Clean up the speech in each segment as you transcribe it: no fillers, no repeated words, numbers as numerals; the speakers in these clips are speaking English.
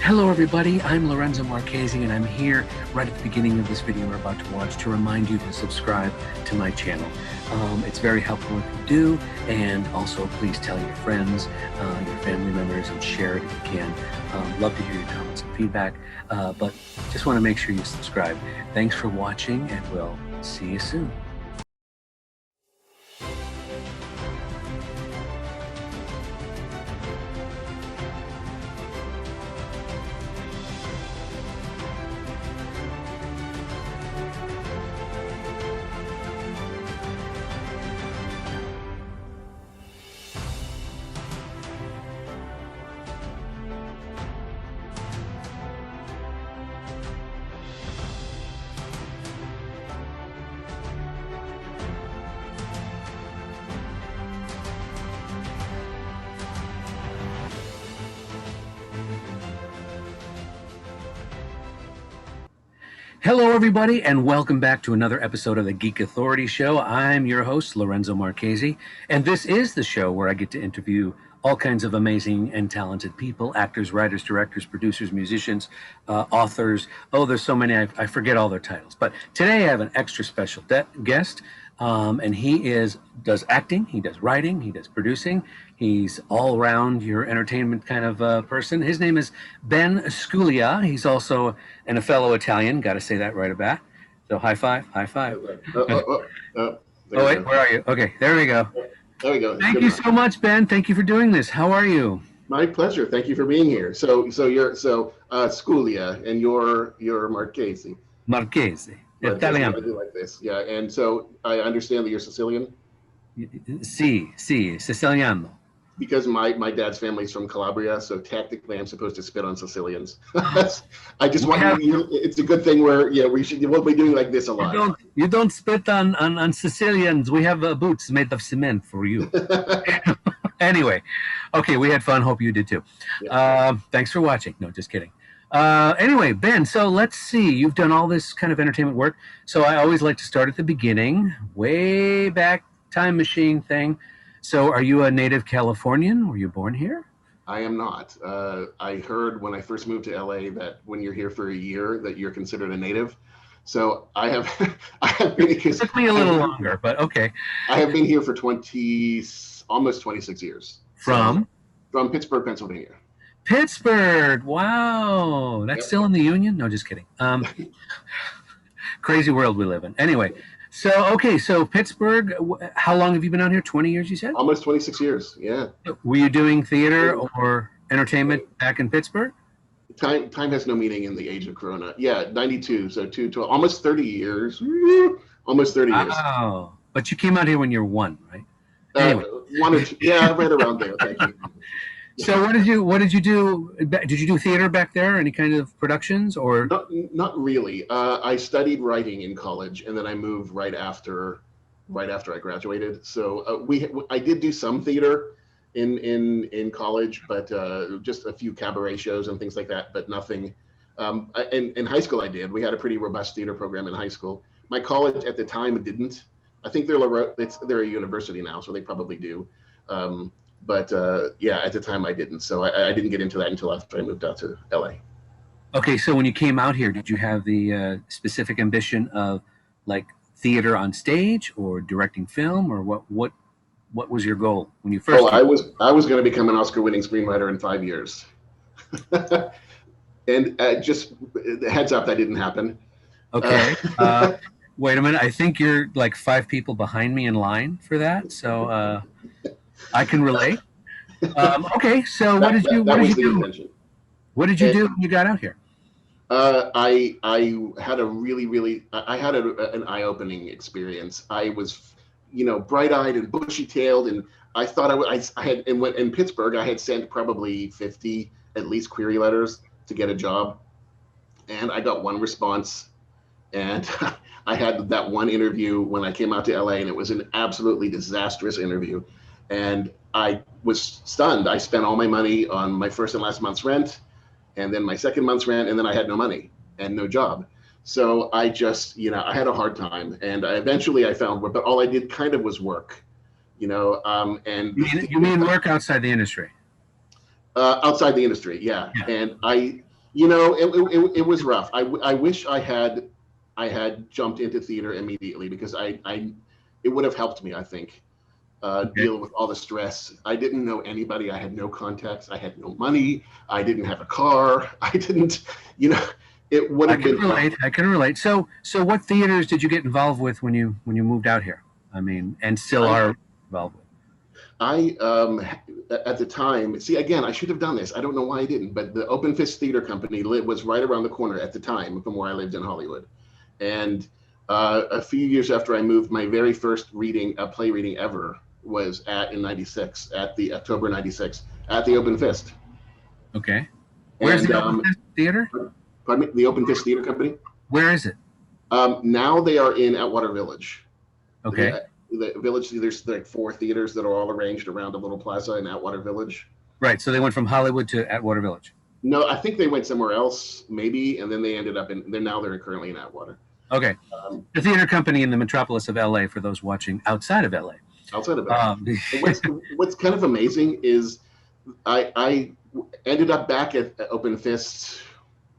Hello everybody, I'm Lorenzo Marchessi and I'm here right at the beginning of this video we're about to watch to remind you to subscribe to my channel. It's very helpful if you do, and also please tell your friends, your family members, and share it if you can. Love to hear your comments and feedback, but just want to make sure you subscribe. Thanks for watching and we'll see you soon. Hello everybody and welcome back to another episode of the Geek Authority Show. I'm your host, Lorenzo Marchessi, and this is the show where I get to interview all kinds of amazing and talented people, actors, writers, directors, producers, musicians, authors. Oh, there's so many, I forget all their titles. But today I have an extra special guest, and he does acting, he does writing, he does producing. He's all around your entertainment kind of person. His name is Ben Scuglia. He's also a fellow Italian. Got to say that right about. So high five, high five. Oh, wait, where are you? Okay, there we go. There we go. Thank you so much, Ben. Thank you for doing this. How are you? My pleasure. Thank you for being here. So you're Scuglia, and you're Marchesi. Marchesi. Italiano. I do like this. Yeah, and so I understand that you're Sicilian. Sì, Siciliano. Because my dad's family's from Calabria, so technically I'm supposed to spit on Sicilians. I just want you. It's a good thing where we'll be doing like this a lot. You don't spit on Sicilians. We have boots made of cement for you. Anyway, okay, we had fun. Hope you did too. Yeah. Thanks for watching. No, just kidding. Anyway, Ben, so let's see. You've done all this kind of entertainment work. So I always like to start at the beginning, way back, time machine thing. So are you a native Californian? Were you born here? I am not. I heard when I first moved to LA that when you're here for a year that you're considered a native. So I have been here. It took me a little longer, but okay. I have been here for almost 26 years. From Pittsburgh, Pennsylvania. Pittsburgh. Wow. That's still in the Union? No, just kidding. Crazy world we live in. Anyway. So Pittsburgh, how long have you been out here? 20 years, you said? Almost 26 years, yeah. Were you doing theater or entertainment back in Pittsburgh? Time has no meaning in the age of Corona. Yeah, 92, so almost 30 years. Almost 30 years. Wow. But you came out here when you were one, right? Anyway. One or two, yeah, right around there, thank you. So what did you do? Did you do theater back there? Any kind of productions or? Not really. I studied writing in college, and then I moved right after I graduated. So I did do some theater in college, but just a few cabaret shows and things like that, but nothing. In high school I did. We had a pretty robust theater program in high school. My college at the time didn't. I think they're a university now, so they probably do. But yeah, at the time I didn't. So I didn't get into that until after I moved out to LA. Okay, so when you came out here, did you have the specific ambition of like theater on stage or directing film, or what was your goal when you first? Oh, I was going to become an Oscar-winning screenwriter in 5 years. And just heads up, that didn't happen. Okay. Wait a minute. I think you're like 5 people behind me in line for that. So I can relate. Okay, so what did you do? What did you do when you got out here? I had an eye-opening experience. I was, bright-eyed and bushy-tailed, and I thought I had in Pittsburgh. I had sent probably 50 at least query letters to get a job, and I got one response, and I had that one interview when I came out to LA, and it was an absolutely disastrous interview. And I was stunned. I spent all my money on my first and last month's rent, and then my second month's rent, and then I had no money and no job. So I just, I had a hard time, and eventually I found work, but all I did kind of was work, and you mean work outside the industry? Outside the industry, yeah. And It was rough. I wish I had jumped into theater immediately because it would have helped me, I think, Okay. deal with all the stress. I didn't know anybody. I had no contacts. I had no money. I didn't have a car. I didn't, you know, it would I have can been tough. relate. I can relate. So what theaters did you get involved with when you moved out here? I mean, and still I, are involved with? I at the time, see, again, I should have done this. I don't know why I didn't, but the Open Fist Theater Company was right around the corner at the time from where I lived in Hollywood. And a few years after I moved, my very first play reading ever was in '96, at the October '96, at the Open Fist. Okay. Where's And the Open Fest Theater? pardon me, the Open Fist Theater Company. Where is it? Now they are in Atwater Village. Okay. The village, there's like four theaters that are all arranged around a little plaza in Atwater Village. Right. So they went from Hollywood to Atwater Village. No, I think they went somewhere else, maybe, and then they ended up in. They're currently in Atwater. Okay. Um, The theater company in the metropolis of LA for those watching outside of LA. Outside of LA. And Um, what's kind of amazing is I ended up back at Open Fist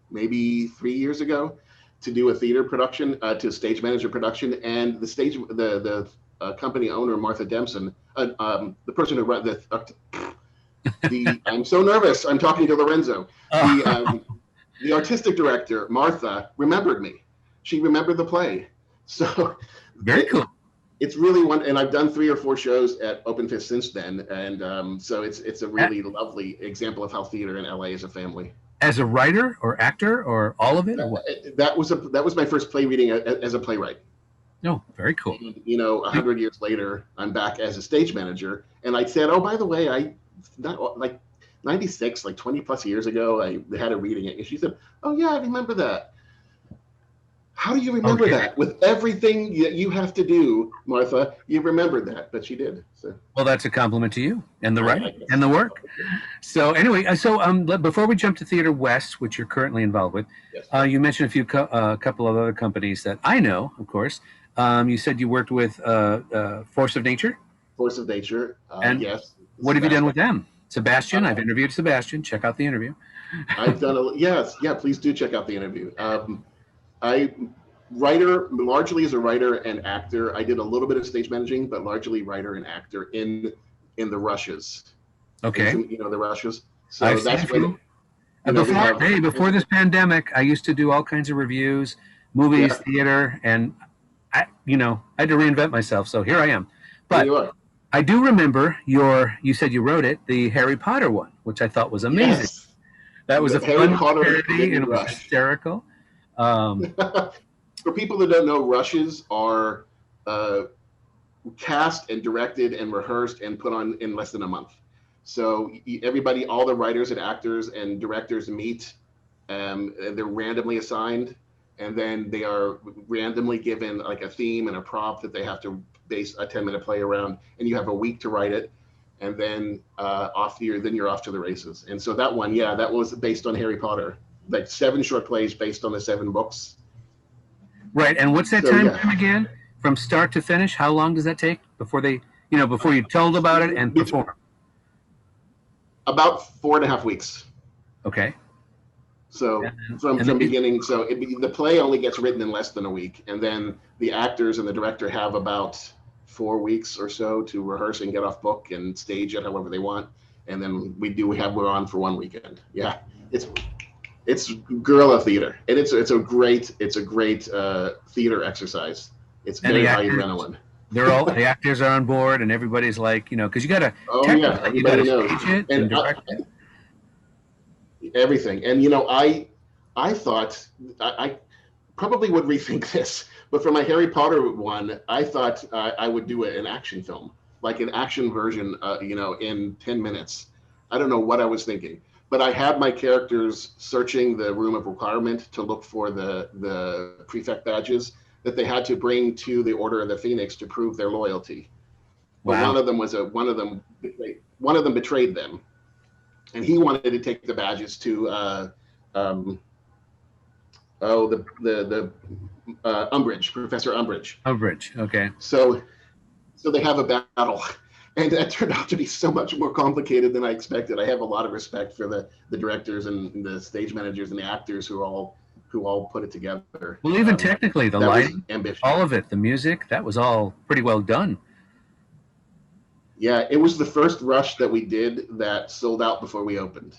maybe 3 years ago to do a theater production, to stage manager production, and the company owner Martha Dempson, the person who ran the I'm so nervous. I'm talking to Lorenzo. The um, the artistic director Martha remembered me. She remembered the play, so very it, cool. it's really one. And I've done 3 or 4 shows at Open Fist since then, and so it's a really lovely example of how theater in LA is a family. As a writer or actor or all of it or what? That was my first play reading as a playwright. No, very cool. And, 100 years later, I'm back as a stage manager, and I said, "Oh, by the way, I not like '96, like 20 plus years ago, I had a reading it," and she said, "Oh yeah, I remember that." How do you remember Okay. that? With everything that you have to do, Martha, you remembered that, but she did. So Well, that's a compliment to you and the I writing guess. and the work. So anyway, before we jump to Theater West, which you're currently involved with, Yes. you mentioned couple of other companies that I know, of course. You said you worked with Force of Nature, Force of Nature. and Yes. what have you done Sebastian. with them? Sebastian, I've Uh, interviewed Sebastian. Check out the interview. I've done yes, yeah. Please do check out the interview. I largely as a writer and actor. I did a little bit of stage managing, but largely writer and actor in the rushes. Okay, The rushes. I've So seen a that's when few. we have. Before this pandemic, I used to do all kinds of reviews, movies, Yeah, theater, and I had to reinvent myself. So here I am. there But you are. I do remember you said you wrote it, the Harry Potter one, which I thought was amazing. Yes, That was the a Harry fun Potter parody and in it was Rush. hysterical. Um, For people that don't know, rushes are uh, cast and directed and rehearsed and put on in less than a month. So everybody, all the writers and actors and directors meet, and they're randomly assigned, and then they are randomly given like a theme and a prop that they have to base a 10-minute play around, and you have a week to write it, and then you're off to the races. And so that one, yeah, that was based on Harry Potter, like 7 short plays based on the 7 books. right. And what's that So time yeah, frame again? From start to finish? How long does that take before you told about it and perform? about 4.5 weeks. Okay. So And, from and from then beginning, so the play only gets written in less than a week, and then the actors and the director have about 4 weeks or so to rehearse and get off book and stage it however they want, and then we're on for one weekend. Yeah, it's guerrilla theater, and it's a great theater exercise. It's and very high adrenaline. the actors are on board and everybody's like, because you gotta Oh yeah, technically you gotta everybody knows, stage it and and direct it. everything. And I thought I probably would rethink this. But for my Harry Potter one, I thought I would do an action film, like an action version, in 10 minutes. I don't know what I was thinking, but I had my characters searching the room of requirement to look for the prefect badges that they had to bring to the Order of the Phoenix to prove their loyalty. But Wow. one of them betrayed them, and he wanted to take the badges to um, the Umbridge, Professor Umbridge. Oh, bridge. Okay. So they have a battle, And that turned out to be so much more complicated than I expected. I have a lot of respect for the directors and the stage managers and the actors who all put it together. Well, even technically, the That was lighting, ambitious. all of it, the music, that was all pretty well done. Yeah, it was the first rush that we did that sold out before we opened.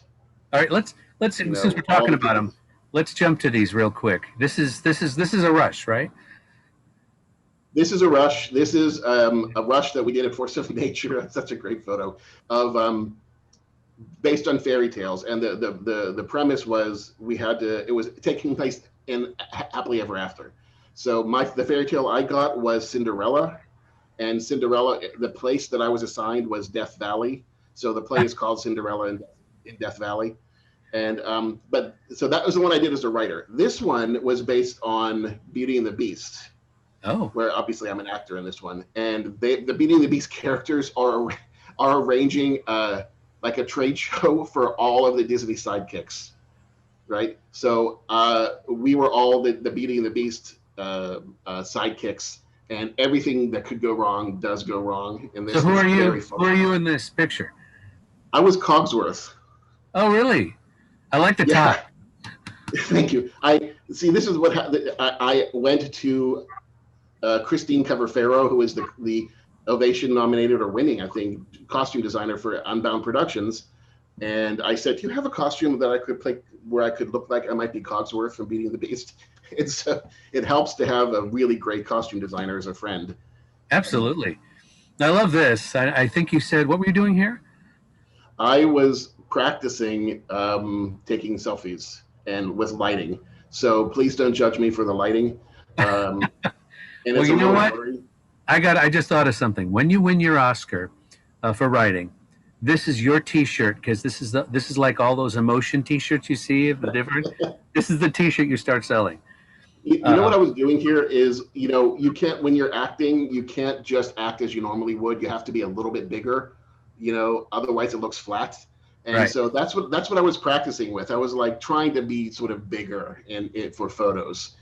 All right, let's since we're talking about them, let's jump to these real quick. This is a rush, right? This is a rush. This is a rush that we did at Force of Nature. That's such a great photo of based on fairy tales, and the premise was we had to. It was taking place in Happily Ever After. So the fairy tale I got was Cinderella, and Cinderella, the place that I was assigned was Death Valley. So the play is called Cinderella in Death Valley, and but so that was the one I did as a writer. This one was based on Beauty and the Beast. Oh, Where obviously I'm an actor in this one, and the Beauty and the Beast characters are arranging like a trade show for all of the Disney sidekicks, right? So we were all the Beauty and the Beast sidekicks, and everything that could go wrong does go wrong. And this so who is are you? very fun. Who are you in this picture? I was Cogsworth. Oh, really? I like the Yeah. tie. Thank you. I see. This is what I went to Christine Coverfaro, who is the Ovation nominated or winning, I think, costume designer for Unbound Productions. And I said, do you have a costume that I could play where I could look like I might be Cogsworth from Beauty and the Beast? It helps to have a really great costume designer as a friend. Absolutely. I love this. I think you said, what were you doing here? I was practicing taking selfies and with lighting. So please don't judge me for the lighting. And well, you know what? Blurry. I just thought of something. When you win your Oscar for writing, this is your T-shirt because this is like all those emotion T-shirts you see of the different. This is the T-shirt you start selling. You know what I was doing here is, you can't, when you're acting, you can't just act as you normally would. You have to be a little bit bigger, otherwise it looks flat. And right. So that's what I was practicing with. I was like trying to be sort of bigger for photos.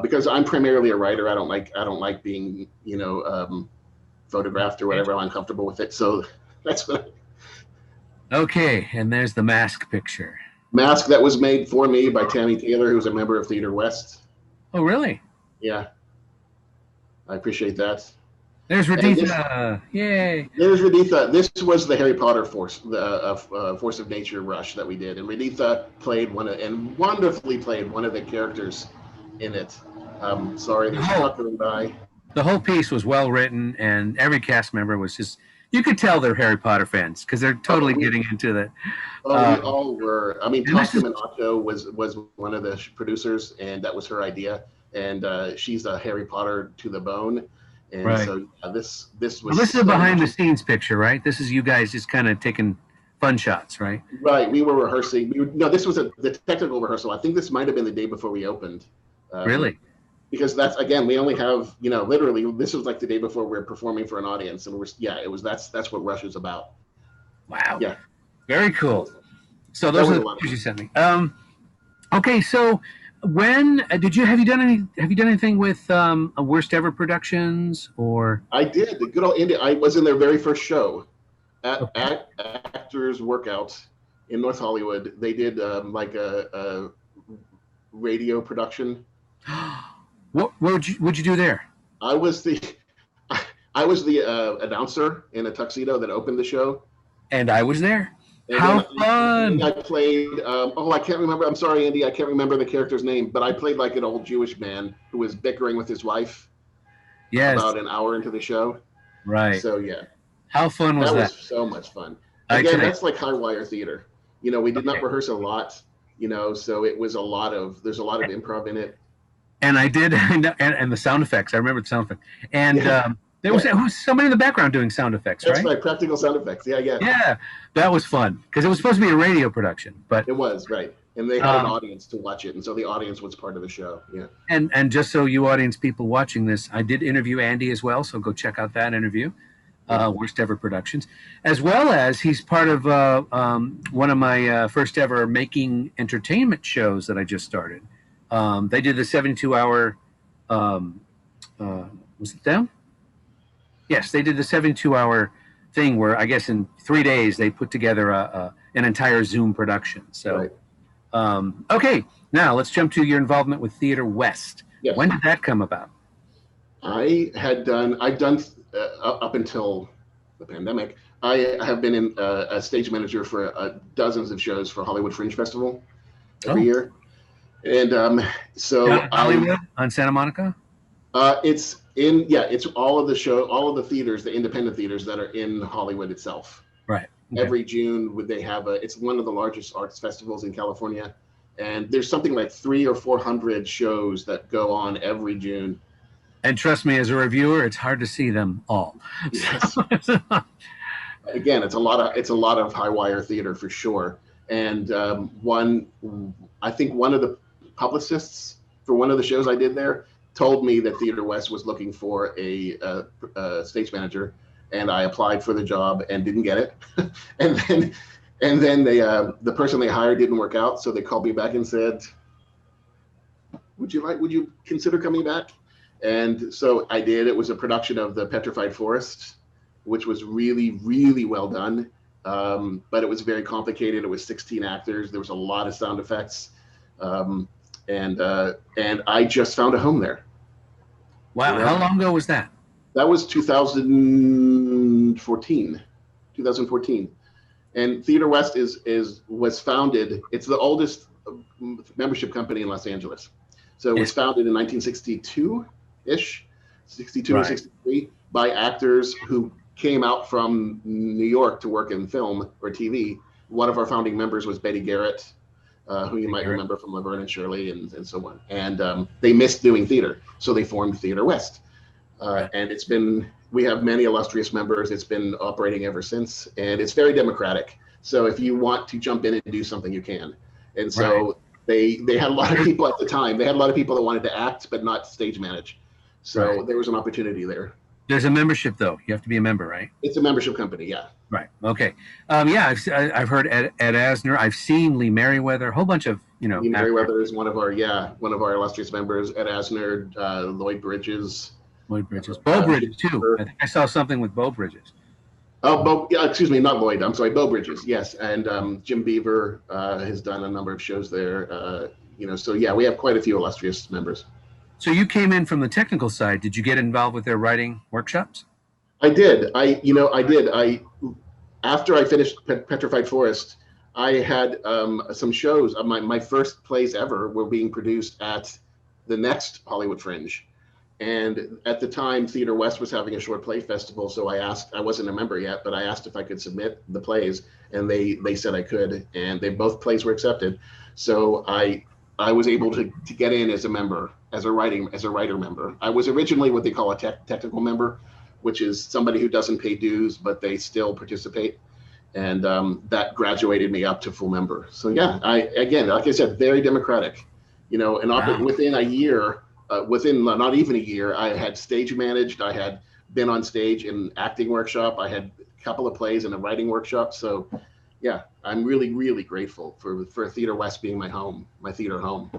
Because I'm primarily a writer. I don't like being, photographed or whatever. I'm uncomfortable with it. So that's what. Okay, and there's the mask picture. Mask that was made for me by Tammy Taylor, who's a member of Theater West. Oh, really? Yeah. I appreciate that. There's Raditha. Yay. There's Raditha. This was the Harry Potter Force of Nature rush that we did. And Raditha wonderfully played one of the characters in it. Sorry, there's a truck going by. The whole piece was well written, and every cast member was just, you could tell they're Harry Potter fans because they're totally getting into that. We all were. I mean, Tasha Minato was one of the producers, and that was her idea. And she's a Harry Potter to the bone. And right. So this was. Well, this is a behind the scenes picture, right? This is you guys just kind of taking fun shots, right? Right. We were rehearsing. This was the technical rehearsal. I think this might have been the day before we opened. Really? Because we only have, literally, this was like the day before we're performing for an audience, and that's what Rush is about. Wow. Yeah. Very cool. So those are the pictures you sent me. Okay, so when have you done anything with Worst Ever Productions or? I did. The good old India. I was in their very first show at Actors Workout in North Hollywood. They did like a radio production. What would you do there? I was the announcer in a tuxedo that opened the show, and I was there. How fun! I played. I can't remember. I'm sorry, Andy. I can't remember the character's name, but I played like an old Jewish man who was bickering with his wife. Yes. About an hour into the show. Right. So yeah. How fun was that? That was so much fun. Again, that's like high wire theater. We did not rehearse a lot. So it was there's a lot of improv in it. And I did, and the sound effects. I remember the sound effects. And there was somebody in the background doing sound effects, right? That's right, practical sound effects. Yeah. Yeah, that was fun because it was supposed to be a radio production, but it was right. And they had an audience to watch it, and so the audience was part of the show. Yeah. And just so you audience people watching this, I did interview Andy as well, so go check out that interview. Worst Ever Productions, as well as he's part of one of my first ever making entertainment shows that I just started. They did the 72-hour. Was it them? Yes, they did the 72-hour thing where I guess in 3 days they put together an entire Zoom production. So, Right. Okay, now let's jump to your involvement with Theater West. Yes. When did that come about? I've done up until the pandemic. I have been a stage manager for dozens of shows for Hollywood Fringe Festival every Oh, year, and down so in Hollywood on Santa Monica? it's all of the theaters, the independent theaters that are in Hollywood itself. Right. Okay. Every June, would they have it's one of the largest arts festivals in California, and there's something like 300 or 400 shows that go on every June. And trust me, as a reviewer, it's hard to see them all. Yes. Again, it's a lot of high wire theater for sure. And I think one of the publicists for one of the shows I did there told me that Theater West was looking for a stage manager, and I applied for the job and didn't get it. and then the person they hired didn't work out, so they called me back and said, would you consider coming back? And so I did. It was a production of The Petrified Forest, which was really, really well done. But it was very complicated. It was 16 actors. There was a lot of sound effects. And I just found a home there. Wow. You know? How long ago was that? That was 2014. 2014. And Theater West was founded. It's the oldest membership company in Los Angeles. So it was founded in 1962-ish, 62 or 63, by actors who came out from New York to work in film or TV. One of our founding members was Betty Garrett, who you might remember from Laverne and Shirley and so on. And they missed doing theater, so they formed Theater West. And we have many illustrious members. It's been operating ever since, and it's very democratic. So if you want to jump in and do something, you can. And so they had a lot of people at the time. They had a lot of people that wanted to act but not stage manage. So there was an opportunity there. There's a membership, though. You have to be a member, right? It's a membership company, yeah. Right. Okay. I've heard Ed Asner. I've seen Lee Merriweather. A whole bunch of Lee Merriweather is one of our illustrious members. Ed Asner, Lloyd Bridges. Bo Bridges too. I think I saw something with Bo Bridges. Oh, excuse me, not Lloyd. I'm sorry, Bo Bridges. Yes, and Jim Beaver has done a number of shows there. So yeah, we have quite a few illustrious members. So you came in from the technical side. Did you get involved with their writing workshops? I did. I did. After I finished Petrified Forest, I had some shows. My first plays ever were being produced at the next Hollywood Fringe. And at the time, Theater West was having a short play festival. So I wasn't a member yet, but I asked if I could submit the plays, and they said I could, and both plays were accepted. So I was able to get in as a member, as a writer member. I was originally what they call a technical member, which is somebody who doesn't pay dues, but they still participate. And that graduated me up to full member. So yeah, like I said, very democratic, and within a year, within not even a year, I had stage managed. I had been on stage in acting workshop. I had a couple of plays in a writing workshop. So yeah, I'm really, really grateful for Theater West being my theater home.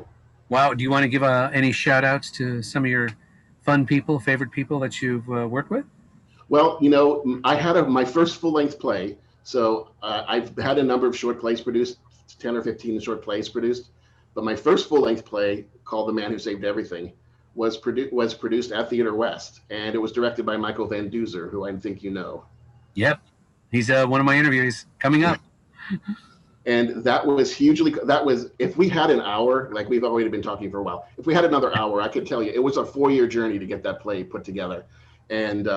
Wow. Do you want to give any shout outs to some of your favorite people that you've worked with? Well, I had my first full-length play. So I've had a number of short plays produced, 10 or 15 short plays produced. But my first full-length play, called The Man Who Saved Everything, was produced at Theater West, and it was directed by Michael Van Duzer, who I think you know. Yep, he's one of my interviews coming up. And that was if we had an hour, like we've already been talking for a while, if we had another hour, I could tell you, it was a 4-year journey to get that play put together. And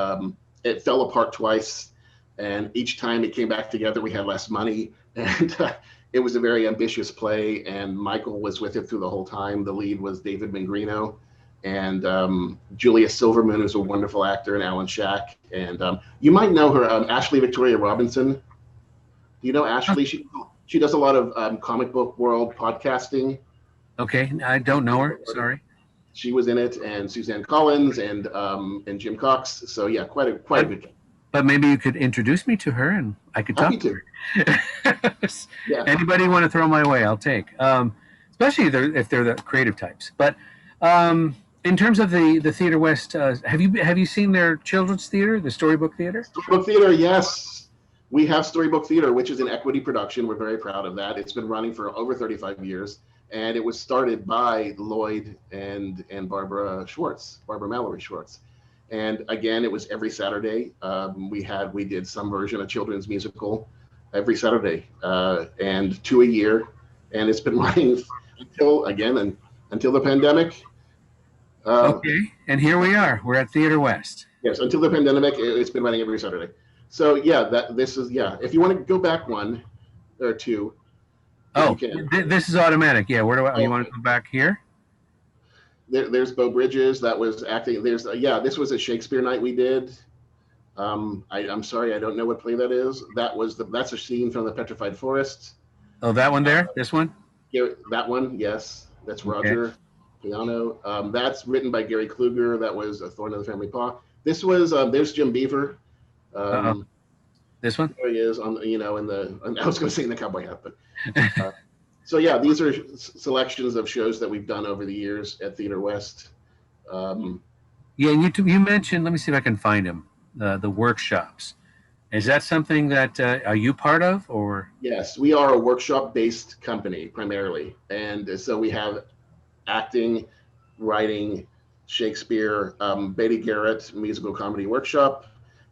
it fell apart twice, and each time it came back together, we had less money. And it was a very ambitious play, and Michael was with it through the whole time. The lead was David Mangrino, and Julia Silverman, who's a wonderful actor, and Alan Shack. And you might know her, Ashley Victoria Robinson. Do you know Ashley? She does a lot of comic book world podcasting. Okay, I don't know her. Sorry. She was in it, and Suzanne Collins and Jim Cox. So yeah, quite a good. But maybe you could introduce me to her, and I could talk to her. Yeah. Anybody want to throw my way, I'll take. Especially if they're the creative types. But In terms of the Theater West, have you seen their children's theater, the Storybook Theater? Storybook Theater, yes. We have Storybook Theater, which is an equity production. We're very proud of that. It's been running for over 35 years, and it was started by Lloyd and Barbara Mallory Schwartz. And again, it was every Saturday. We did some version of children's musical every Saturday, and two a year, and it's been running until the pandemic. Okay, and here we are. We're at Theater West. Yes, until the pandemic, it's been running every Saturday. So yeah, this is If you want to go back one or two, Oh, you can. this is automatic. Yeah, where do I? You want to go back here? There's Bo Bridges that was acting. This was a Shakespeare night we did. I'm sorry, I don't know what play that is. That's a scene from the Petrified Forest. Oh, that one there. This one. That one, yes, that's Roger. Okay. Piano. That's written by Gary Kluger. That was A Thorn in the Family Paw. This was there's Jim Beaver. This one. There he is I was going to say in the cowboy hat, but so yeah, these are selections of shows that we've done over the years at Theater West. Yeah, you mentioned. Let me see if I can find them. The workshops. Is that something that are you part of, or? Yes, we are a workshop-based company primarily, and so we have acting, writing, Shakespeare, Betty Garrett musical comedy workshop,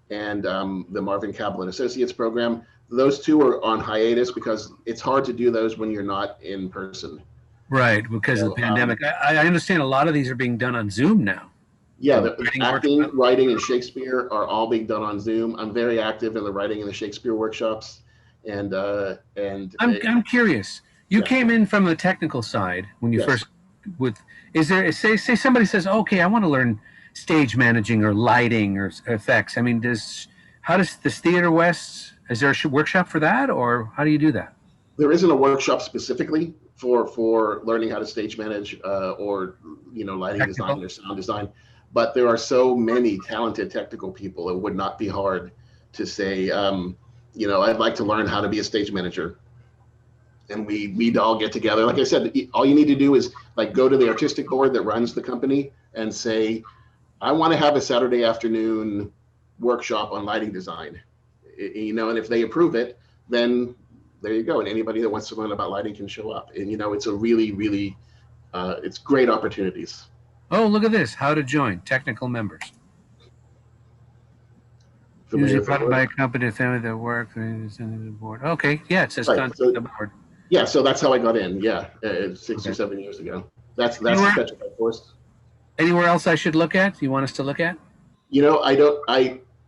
and the Marvin Cabell and Associates program. Those two are on hiatus because it's hard to do those when you're not in person. Right, because of the pandemic. I understand a lot of these are being done on Zoom now. Yeah, the acting, writing, and Shakespeare are all being done on Zoom. I'm very active in the writing and the Shakespeare workshops, and I'm curious. You came in from the technical side when you first say somebody says, okay, I want to learn stage managing or lighting or effects. I mean, does this Theater West, is there a workshop for that, or how do you do that? There isn't a workshop specifically for learning how to stage manage or lighting design or sound design, but there are so many talented technical people. It would not be hard to say, I'd like to learn how to be a stage manager. And we'd all get together. Like I said, all you need to do is go to the artistic board that runs the company and say, I want to have a Saturday afternoon workshop on lighting design. And if they approve it, then there you go. And anybody that wants to learn about lighting can show up. And it's a really, really, it's great opportunities. Oh, look at this! How to join technical members. Usually funded by a company, a family that works, and the board. Okay, yeah, it says contact the board. Yeah, so that's how I got in. Yeah, 6 or 7 years ago. That's the Petrified Forest. Anywhere else I should look at? You want us to look at?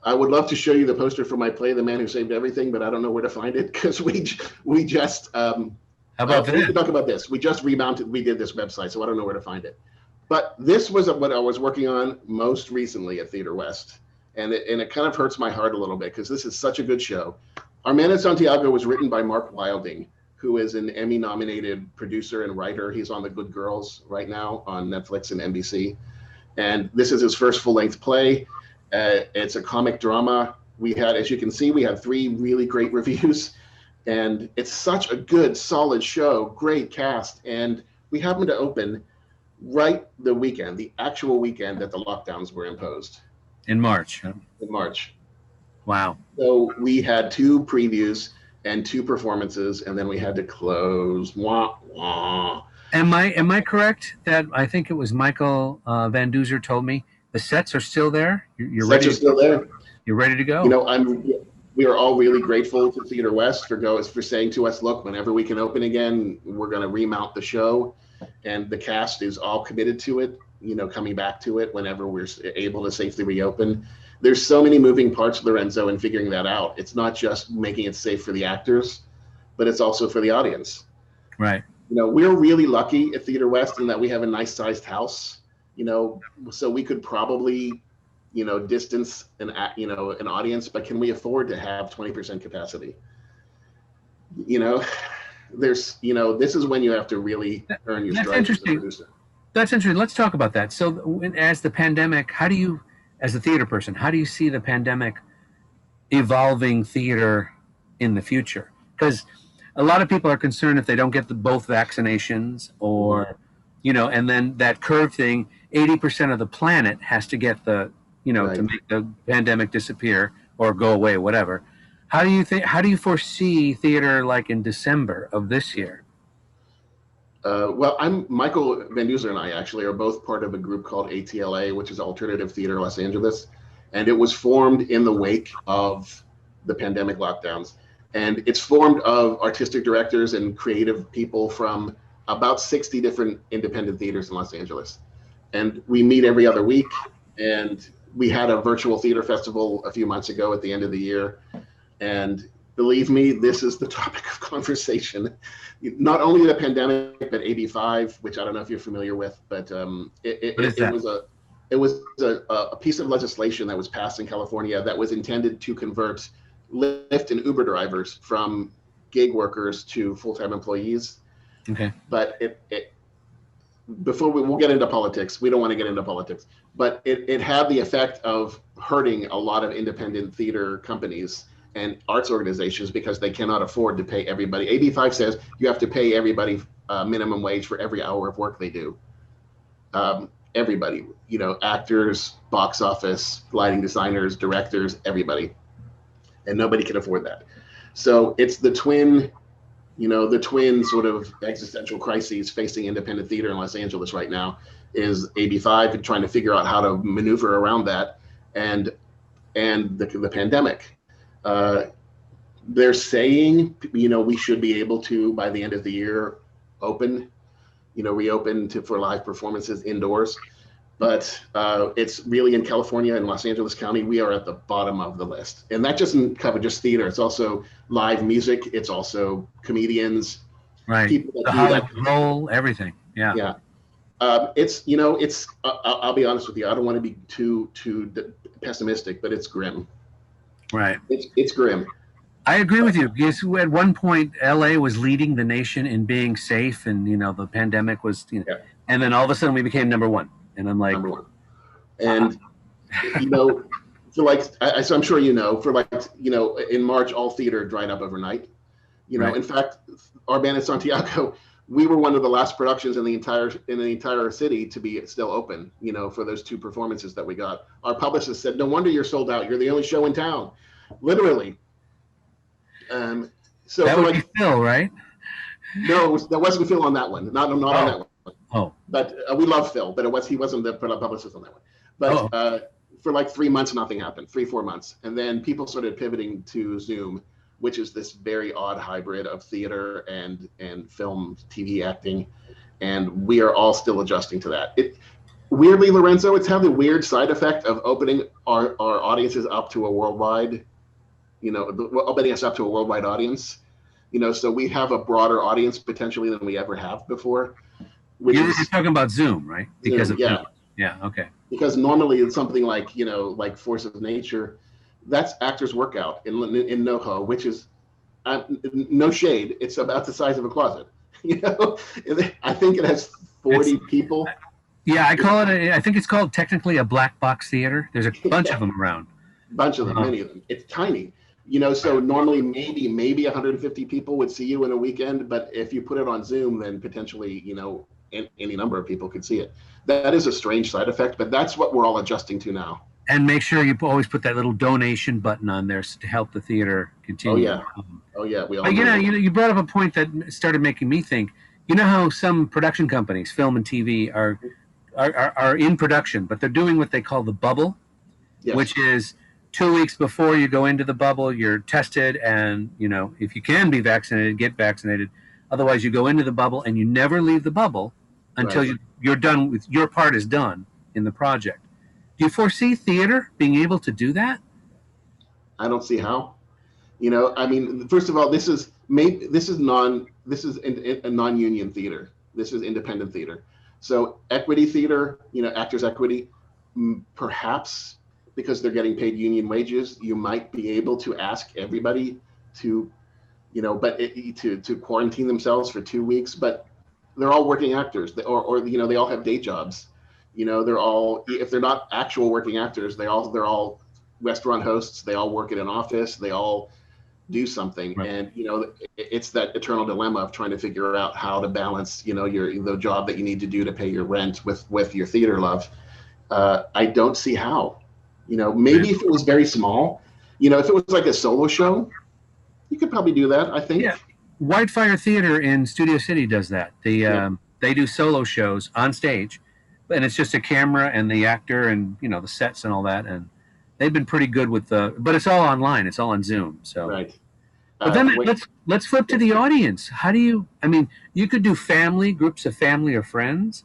I would love to show you the poster for my play, The Man Who Saved Everything, but I don't know where to find it because we just. How about that? We can talk about this. We just remounted. We did this website, so I don't know where to find it. But this was what I was working on most recently at Theater West, and it kind of hurts my heart a little bit because this is such a good show. Our Man in Santiago was written by Mark Wilding, who is an Emmy-nominated producer and writer. He's on The Good Girls right now on Netflix and NBC. And this is his first full-length play. It's a comic drama. As you can see, we had 3 really great reviews. And it's such a good, solid show, great cast. And we happened to open right the actual weekend that the lockdowns were imposed. In March. In March. Wow. So we had 2 previews and 2 performances, and then we had to close. Wah, wah. Am I correct that I think it was Michael Van Duzer told me the sets are still there? You're ready? Sets are still there. You're ready to go? We are all really grateful to Theater West for saying to us, look, whenever we can open again, we're going to remount the show, and the cast is all committed to it. Coming back to it whenever we're able to safely reopen. There's so many moving parts, Lorenzo, in figuring that out. It's not just making it safe for the actors, but it's also for the audience. Right. We're really lucky at Theater West in that we have a nice sized house, so we could probably, distance an audience, but can we afford to have 20% capacity? This is when you have to really earn your stripes as a producer. That's interesting. Let's talk about that. So as the pandemic, as a theater person, how do you see the pandemic evolving theater in the future? Because a lot of people are concerned if they don't get both vaccinations or, and then that curve thing, 80% of the planet has to get the, to Right. make the pandemic disappear or go away, whatever. How do you foresee theater like in December of this year? Well, I'm Michael Van Duzer and I actually are both part of a group called ATLA, which is Alternative Theater Los Angeles, and it was formed in the wake of the pandemic lockdowns, and it's formed of artistic directors and creative people from about 60 different independent theaters in Los Angeles, and we meet every other week. And we had a virtual theater festival a few months ago at the end of the year, and believe me, this is the topic of conversation. Not only the pandemic, but AB5, which I don't know if you're familiar with, but What is it that? was a piece of legislation that was passed in California that was intended to convert Lyft and Uber drivers from gig workers to full-time employees. Okay. But before we'll get into politics, we don't want to get into politics, but it had the effect of hurting a lot of independent theater companies and arts organizations because they cannot afford to pay everybody. AB5 says you have to pay everybody minimum wage for every hour of work they do. Everybody, actors, box office, lighting designers, directors, everybody, and nobody can afford that. So it's the twin sort of existential crises facing independent theater in Los Angeles right now is AB5 and trying to figure out how to maneuver around that, and the pandemic. Uh, they're saying, we should be able to, by the end of the year, reopen for live performances indoors. But it's really in California and Los Angeles County, we are at the bottom of the list. And that doesn't cover just theater. It's also live music. It's also comedians, Right. people that The do that. Hollywood Bowl, everything. Yeah. Yeah. I'll be honest with you. I don't want to be too pessimistic, but it's grim. Right. It's grim. I agree with you because at one point LA was leading the nation in being safe, and the pandemic was, Yeah. and then all of a sudden we became number one, and I'm like, Number one. uh, And for so I'm sure in March, all theater dried up overnight. right. In fact, our band at Santiago, we were one of the last productions in the entire city to be still open. For those two performances that we got, our publicist said, "No wonder you're sold out. You're the only show in town," literally. So That for would be Phil, right? no, that wasn't Phil on that one. Not on that Oh, one. oh, But we love Phil, but he wasn't the publicist on that one. But oh, for like 3 months, nothing happened. 3-4 months, and then people started pivoting to Zoom, which is this very odd hybrid of theater and film, TV acting, and we are all still adjusting to that. Weirdly, Lorenzo, it's had the weird side effect of opening our audiences up to a worldwide, opening us up to a worldwide audience. So we have a broader audience potentially than we ever have before, which you're is talking about Zoom, right? Because Zoom. of Zoom. Yeah, Yeah. Okay. because normally it's something like like Force of Nature, that's actors workout in NoHo, which is no shade, it's about the size of a closet. I think it has It's 40 people. yeah. I think it's called technically a black box theater. There's a bunch of Yeah, them around. bunch of them, Uh, many of them. It's tiny. So normally maybe 150 people would see you in a weekend, but if you put it on Zoom, then potentially any number of people could see it. That is a strange side effect, but that's what we're all adjusting to now. and make sure you always put that little donation button on there to help the theater Oh continue. yeah, oh yeah, we all But know that. you brought up a point that started making me think. You know how some production companies, film and TV, are in production, but they're doing what they call the bubble, Yes, which is 2 weeks before you go into the bubble, you're tested, and if you can be vaccinated, get vaccinated. Otherwise, you go into the bubble and you never leave the bubble until right. you're done with your part is done in the project. Do you foresee theater being able to do that? I don't see how. I mean, first of all, this is a non-union theater. This is independent theater. So equity theater, actors equity, perhaps because they're getting paid union wages, you might be able to ask everybody to, to quarantine themselves for 2 weeks. But they're all working actors, or they all have day jobs. They're all, if they're not actual working actors, they're all restaurant hosts. They all work in an office. They all do something. Right. And it's that eternal dilemma of trying to figure out how to balance the job that you need to do to pay your rent with your theater love. I don't see how. Maybe if it was very small, if it was like a solo show, you could probably do that, I Yeah, think. Whitefire Theater in Studio City does that. Yeah. They do solo shows on stage, and it's just a camera and the actor and the sets and all that. And they've been pretty good with but it's all online. It's all on Zoom. So, Right. but then Wait, let's flip to the audience. How do you? I mean, you could do groups of family or friends,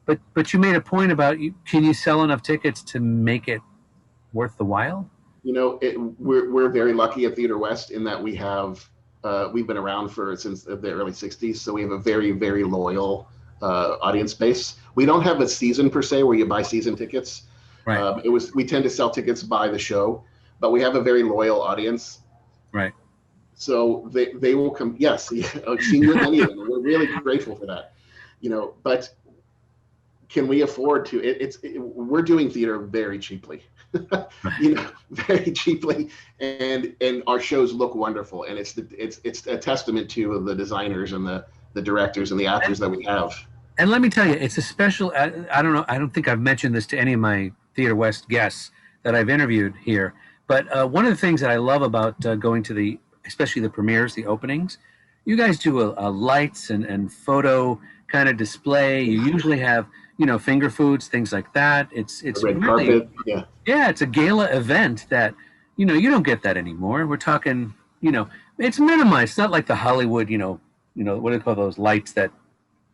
but you made a point about can you sell enough tickets to make it worth the while? we're very lucky at Theater West in that we've been around since the early '60s, so we have a very, very loyal audience base. We don't have a season per se where you buy season tickets. Right. We tend to sell tickets by the show, but we have a very loyal audience. Right. So they will come. Yes, I've seen many of them. We're really grateful for that. But can we afford to? We're doing theater very cheaply. Very cheaply, and our shows look wonderful, and it's a testament to the designers and the directors and the actors that we have. And let me tell you, it's a special. I don't know. I don't think I've mentioned this to any of my Theater West guests that I've interviewed here. But one of the things that I love about going to especially the premieres, the openings, you guys do a lights and photo kind of display. You usually have finger foods, things like that. It's Red really carpet, yeah. Yeah, it's a gala event that you don't get that anymore. We're talking, it's minimized. It's not like the Hollywood, what do they call those lights that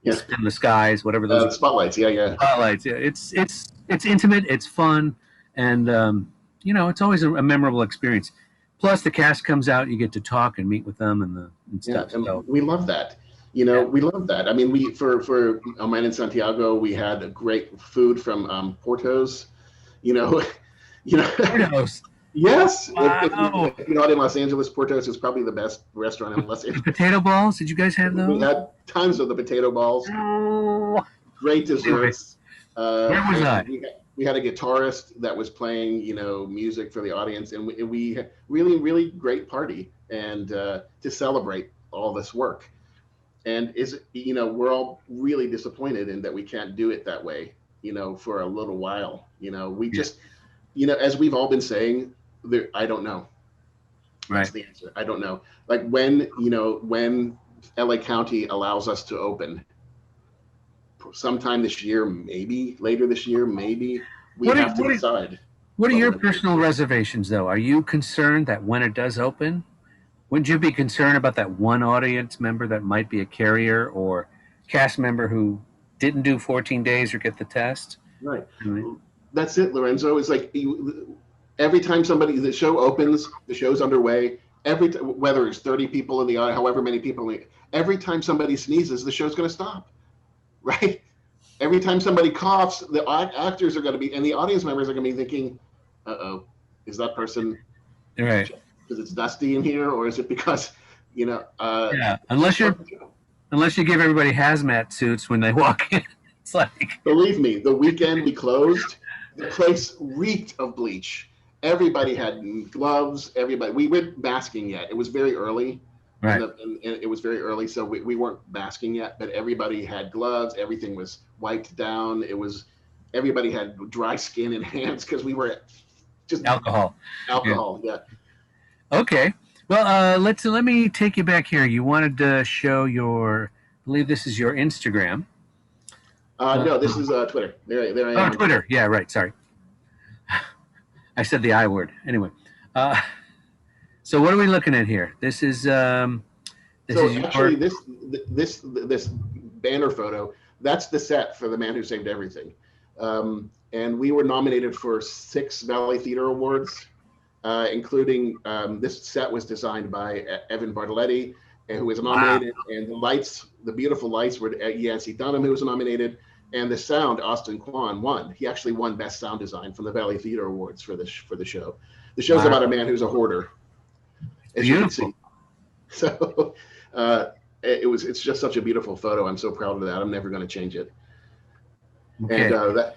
Yeah. spin the skies, whatever those are. Spotlights, yeah. Spotlights, yeah. It's intimate, it's fun, and it's always a memorable experience. Plus, the cast comes out, you get to talk and meet with them and stuff. Yeah, and so. we love that. We love that. I mean, we for El Man in Santiago, we had great food from Porto's. Porto's. Yes. Wow. If you're not in Los Angeles, Porto's is probably the best restaurant in Los Angeles. Potato balls? Did you guys have those? We had tons of the potato balls. Oh. Great desserts. Where was I? We had a guitarist that was playing, music for the audience, and we had really, really great party and to celebrate all this work. And we're all really disappointed in that we can't do it that way, for a little while. We just, as we've all been saying, I don't know. That's Right. the answer. I don't know. Like when LA County allows us to open sometime this year, maybe later this year, maybe we have to decide. What are your personal reservations, though? Are you concerned that when it does open, wouldn't you be concerned about that one audience member that might be a carrier or cast member who didn't do 14 days or get the test? Right. That's it, Lorenzo. It's like every time the show opens, the show's underway. Whether it's 30 people in the audience, however many people, every time somebody sneezes, the show's going to stop. Right? Every time somebody coughs, the actors are going to be, and the audience members are going to be thinking, "Uh-oh, is that person right? Because it's dusty in here, or is it because, yeah, unless you give everybody hazmat suits when they walk in, it's like. Believe me, the weekend we closed, the place reeked of bleach. Everybody had gloves. We weren't masking yet. It was very early. Right. And it was very early, so we weren't masking yet, but everybody had gloves. Everything was wiped down. Everybody had dry skin and hands because we were just alcohol. Yeah. Okay. Well, let me take you back here. You wanted to show I believe this is your Instagram. No, this is Twitter. There I am. Oh, Twitter. Yeah, right. Sorry. I said the I word. Anyway. So what are we looking at here? This is actually this banner photo. That's the set for The Man Who Saved Everything, and we were nominated for 6 Valley Theater Awards, including this set was designed by Evan Bartoletti, who was nominated, and the beautiful lights were Yancey Dunham, who was nominated, and the sound Austin Kwan won. He actually won Best Sound Design from the Valley Theater Awards for the show. The show's about a man who's a hoarder. As you can see. So it's just such a beautiful photo. I'm so proud of that. I'm never going to change it. Okay. And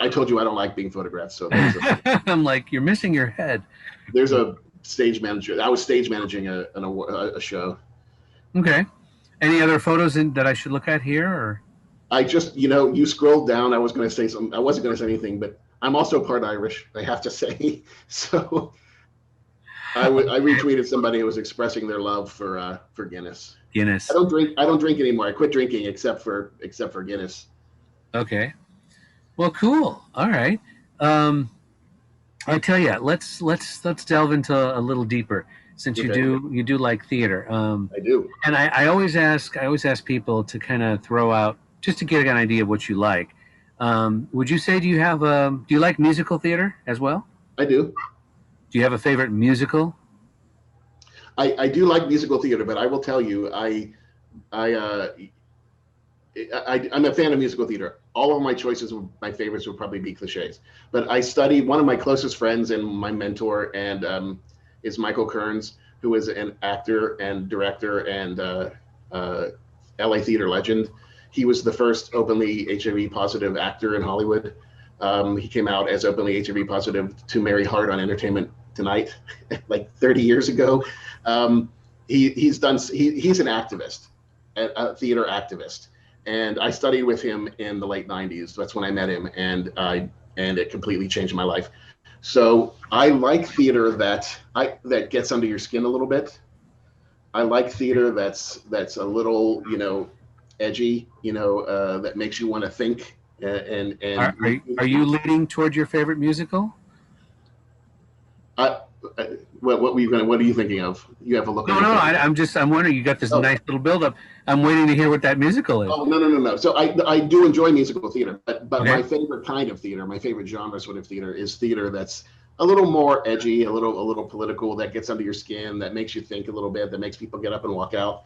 I told you I don't like being photographed. So I'm like, you're missing your head. There's a stage manager. I was stage managing a show. Okay. Any other photos that I should look at here? Or I just, you scrolled down. I was going to say something. I wasn't going to say anything, but I'm also part Irish, I have to say. So I retweeted somebody who was expressing their love for Guinness. Guinness. I don't drink anymore. I quit drinking except for Guinness. Okay. Well, cool. All right. I tell you, let's delve into a little deeper, since Okay. you do like theater. I do. And I always ask people to kind of throw out, just to get an idea of what you like. Would you say, do you like musical theater as well? I do. Do you have a favorite musical? I do like musical theater, but I will tell you, I'm a fan of musical theater. All of my choices, my favorites would probably be cliches. But I studied, one of my closest friends and my mentor and is Michael Kearns, who is an actor and director and LA theater legend. He was the first openly HIV positive actor in Hollywood. He came out as openly HIV positive to Mary Hart on Entertainment Tonight, like 30 years ago. He's an activist, a theater activist. And I studied with him in the late 90s. That's when I met him, and it completely changed my life. So I like theater that gets under your skin a little bit. I like theater that's a little, edgy, that makes you want to think. And Are you leaning toward your favorite musical? What are you thinking of? You have a look. No, I'm wondering. You got this nice little build-up. I'm waiting to hear what that musical is. Oh, no. So I do enjoy musical theater, but Okay. My favorite kind of theater, my favorite genre sort of theater is theater that's a little more edgy, a little political, that gets under your skin, that makes you think a little bit, that makes people get up and walk out.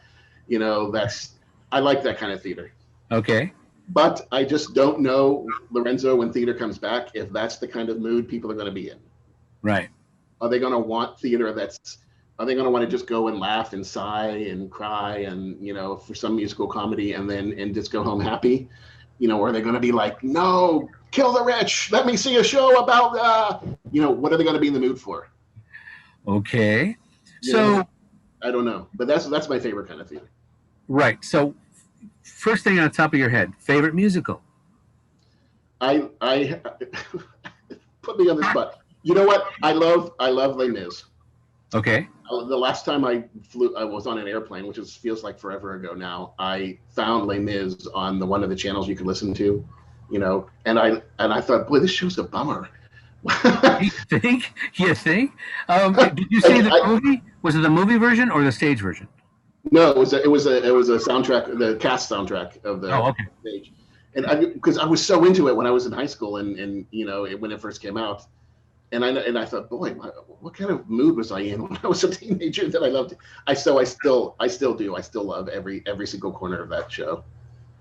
I like that kind of theater. Okay. But I just don't know, Lorenzo, when theater comes back, if that's the kind of mood people are going to be in. Right. Are they going to want theater are they going to want to just go and laugh and sigh and cry and, for some musical comedy and just go home happy? Or are they going to be like, no, kill the rich. Let me see a show about, what are they going to be in the mood for? Okay. I don't know, but that's my favorite kind of theater. Right. So first thing on the top of your head, favorite musical? I put me on the spot. You know what? I love Les Mis. Okay. The last time I was on an airplane, which feels like forever ago now. I found Les Mis on one of the channels you could listen to, and I thought, boy, this show's a bummer. You think? Did you see the movie? Was it the movie version or the stage version? No, it was a soundtrack, the cast soundtrack of the stage, and because I was so into it when I was in high school and when it first came out. And I thought, boy, what kind of mood was I in when I was a teenager that I loved it? I still do. I still love every single corner of that show.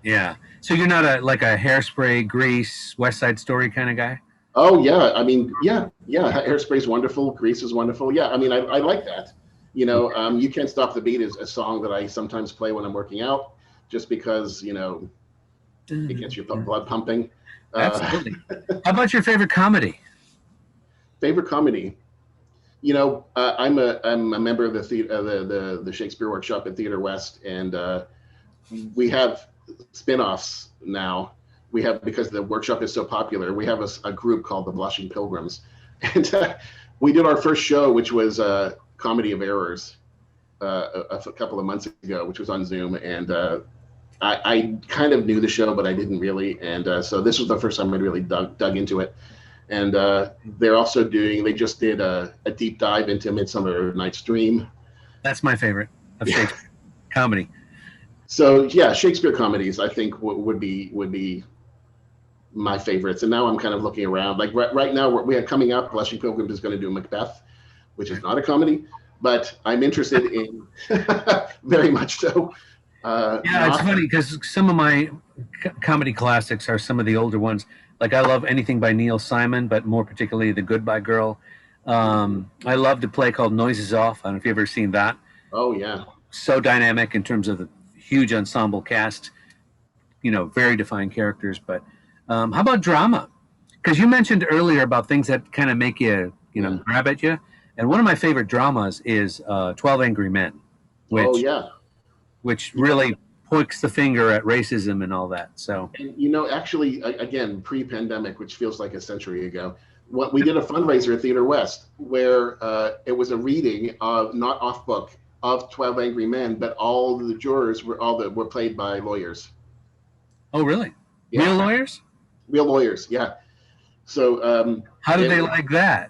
Yeah. So you're not like a Hairspray, Grease, West Side Story kind of guy? Oh yeah. I mean, yeah. Hairspray's wonderful. Grease is wonderful. Yeah. I mean, I like that. You Can't Stop the Beat is a song that I sometimes play when I'm working out, just because it gets your blood pumping. Absolutely. How about your favorite comedy? Favorite comedy, I'm a member of the Shakespeare Workshop at Theater West, and we have spin-offs now. We have, because the workshop is so popular, we have a group called the Blushing Pilgrims, and we did our first show, which was Comedy of Errors, a couple of months ago, which was on Zoom, and I kind of knew the show, but I didn't really, and so this was the first time I really dug into it. And they just did a deep dive into Midsummer Night's Dream. That's my favorite of Shakespeare comedy. So yeah, Shakespeare comedies I think would be my favorites. And now I'm kind of looking around. Like right now we have coming up, Blushing Pilgrims is going to do Macbeth, which is not a comedy, but I'm interested in very much so. It's funny because some of my comedy classics are some of the older ones. Like I love anything by Neil Simon, but more particularly The Goodbye Girl. I loved a play called Noises Off. I don't know if you've ever seen that. Oh yeah. So dynamic in terms of the huge ensemble cast, very defined characters. But how about drama? Because you mentioned earlier about things that kind of make you, grab at you. And one of my favorite dramas is 12 Angry Men, Oh which yeah. Yeah. really pokes the finger at racism and all that. So, And actually, again, pre-pandemic, which feels like a century ago, what we did a fundraiser at Theater West where it was a reading of not off book of 12 Angry Men, but all the jurors were played by lawyers. oh, really? Yeah, Real lawyers? real lawyers. Yeah. So How did they like that?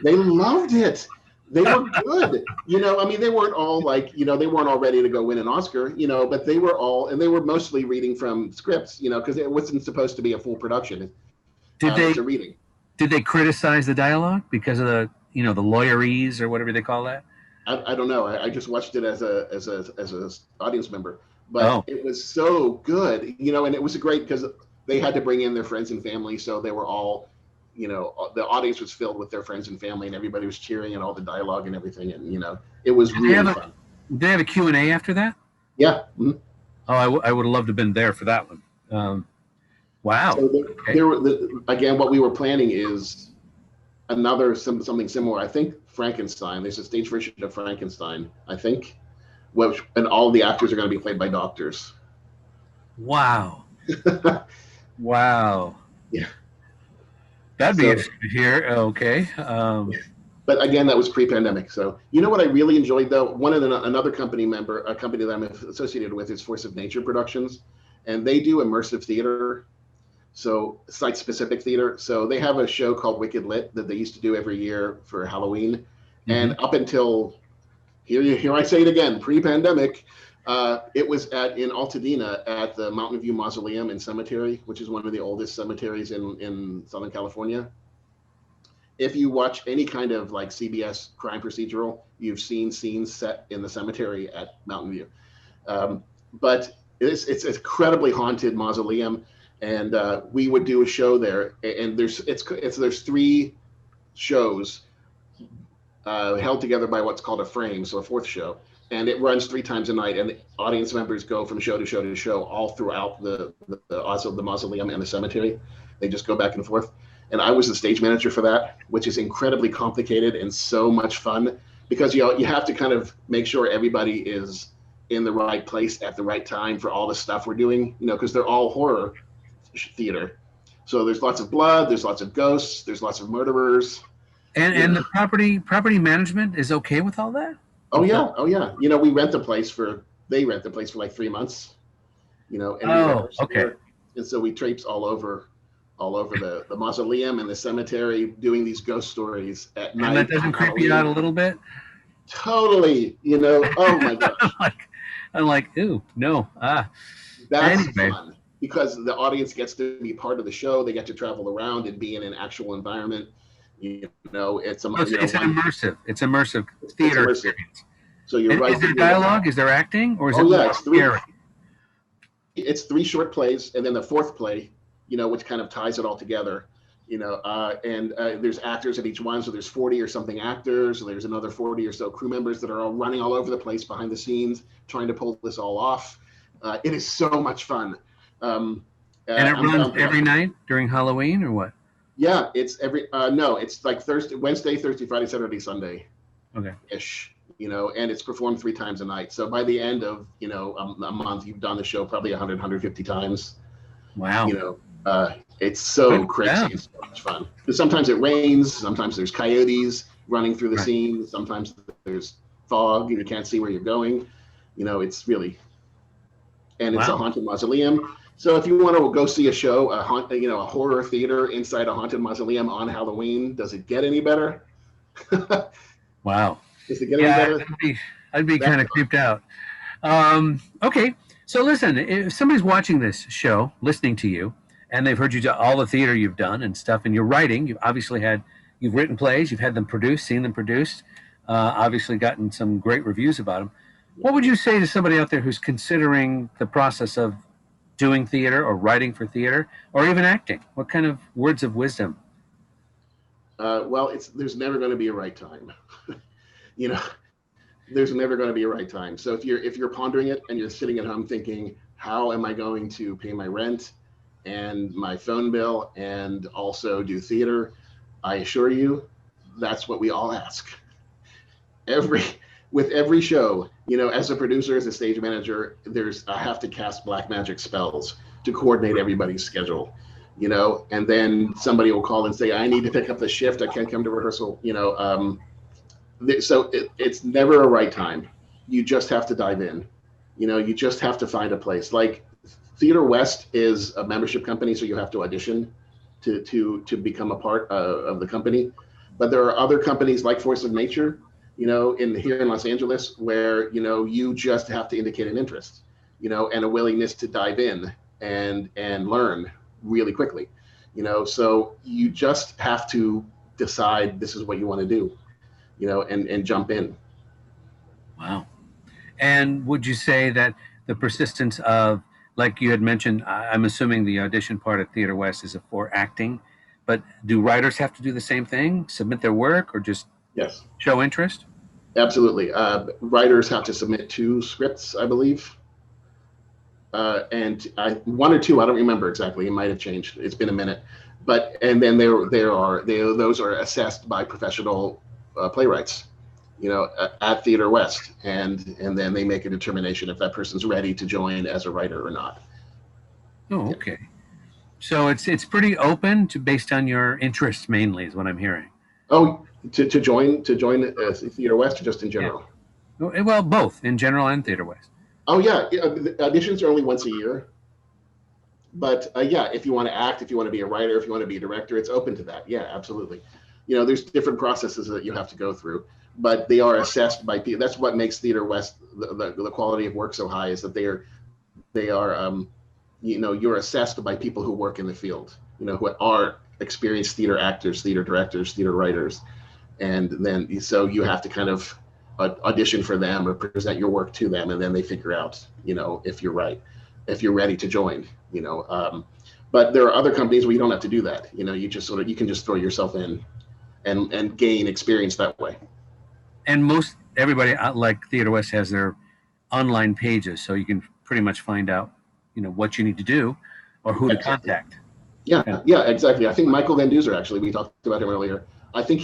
they loved it. They were good. I mean, they weren't all like, they weren't all ready to go win an Oscar, but they were all, and they were mostly reading from scripts, because it wasn't supposed to be a full production. Did they It's a reading. did they criticize the dialogue because of the lawyerese or whatever they call that? I don't know. I just watched it as a audience member, but Oh, it was so good, and it was great because they had to bring in their friends and family, so they were all, the audience was filled with their friends and family, and everybody was cheering and all the dialogue and everything, and it was did they really have a fun. did they have a Q&A after that? Yeah. Mhm. Oh, I would have loved to have been there for that one. Wow. So Okay. again, what we were planning is something similar. I think Frankenstein. There's a stage version of Frankenstein. I think, and all the actors are going to be played by doctors. Wow. Wow. Yeah. That'd be So, interesting to hear. Okay. but again, that was pre-pandemic. So, what I really enjoyed though, another a company that I'm associated with is Force of Nature Productions, and they do immersive theater. So site-specific theater. So they have a show called Wicked Lit that they used to do every year for Halloween, Mhm. and up until here I say it again, pre-pandemic, it was in Altadena at the Mountain View Mausoleum and Cemetery, which is one of the oldest cemeteries in Southern California. If you watch any kind of like CBS crime procedural, you've seen scenes set in the cemetery at Mountain View. But it's an incredibly haunted mausoleum, and we would do a show there. And there's three shows held together by what's called a frame, so a fourth show, and it runs three times a night. And the audience members go from show to show to show all throughout the mausoleum and the cemetery. They just go back and forth. And I was the stage manager for that, which is incredibly complicated and so much fun because you have to kind of make sure everybody is in the right place at the right time for all the stuff we're doing, because they're all horror theater. So there's lots of blood, there's lots of ghosts, there's lots of murderers. And the property management is okay with all that? Oh yeah, oh yeah. They rent the place for like 3 months, and we Oh, rehearse okay. there. And so we traipse all over the mausoleum and the cemetery doing these ghost stories at And that night doesn't on creep you out Halloween. a little bit? Totally, oh my gosh. I'm like, ooh, no. That's Anyway. fun because the audience gets to be part of the show. They get to travel around and be in an actual environment. It's a So it's an one. immersive It's theater immersive. experience. So you're And right. is there dialogue? Is there acting? Or is it Oh more yeah, scary? it's three short plays, and then the fourth play, which kind of ties it all together. And there's actors at each one, so there's 40 or something actors. So there's another 40 or so crew members that are all running all over the place behind the scenes, trying to pull this all off. It is so much fun. And it I'm runs down every night during Halloween or what? Yeah, it's no, it's like Wednesday, Thursday, Friday, Saturday, Sunday Okay. ish. And it's performed three times a night. So by the end of a month, you've done the show probably 100, 150 times. Wow. It's so Good. Yeah. crazy and so much fun. Because sometimes it rains, sometimes there's coyotes running through the Right. scene, sometimes there's fog and you can't see where you're going. It's really, and it's a Wow. haunted mausoleum. So if you want to go see a show, a horror theater inside a haunted mausoleum on Halloween, does it get any better? Wow. Does it get any Yeah, better? I'd be That's kind of creeped out. Okay. So listen, if somebody's watching this show, listening to you, and they've heard you do all the theater you've done and stuff, and you're writing, you've written plays, you've had them produced, seen them produced, obviously gotten some great reviews about them. What would you say to somebody out there who's considering the process of doing theater or writing for theater or even acting? What kind of words of wisdom? Well, there's never going to be a right time. you know, there's never going to be a right time. So if you're pondering it and you're sitting at home thinking, how am I going to pay my rent and my phone bill and also do theater? I assure you, that's what we all ask. every with every show, as a producer, as a stage manager, I have to cast black magic spells to coordinate everybody's schedule, and then somebody will call and say, I need to pick up the shift. I can't come to rehearsal, so it's never a right time. You just have to dive in. You just have to find a place. Like Theater West is a membership company, so you have to audition to become a part of the company. But there are other companies like Force of Nature, here in Los Angeles, where you just have to indicate an interest, and a willingness to dive in and learn really quickly, So you just have to decide this is what you want to do, and jump in. Wow. And would you say that the persistence of, like you had mentioned, I'm assuming the audition part at Theater West is for acting, but do writers have to do the same thing, submit their work, or just Yes, show interest? absolutely. Writers have to submit 2 scripts, I believe. And one or two, I don't remember exactly. It might have changed. It's been a minute, and then those are assessed by professional playwrights, at Theater West, and then they make a determination if that person's ready to join as a writer or not. Oh, okay. So it's pretty open to based on your interests mainly, is what I'm hearing. Oh, to join Theater West, or just in general? Yeah. Well, both in general and Theater West. Oh yeah, auditions are only once a year. But yeah, if you want to act, if you want to be a writer, if you want to be a director, it's open to that. Yeah, absolutely. There's different processes that you have to go through, but they are assessed by people. That's what makes Theater West the quality of work so high, is that you're assessed by people who work in the field, who are experienced theater actors, theater directors, theater writers, and then so you have to kind of audition for them or present your work to them, and then they figure out, if you're right, if you're ready to join, but there are other companies where you don't have to do that. You can just throw yourself in and gain experience that way. And most everybody, like Theater West, has their online pages, so you can pretty much find out, what you need to do or who to contact. Yeah, exactly. I think Michael Van Duzer, actually, we talked about him earlier. I think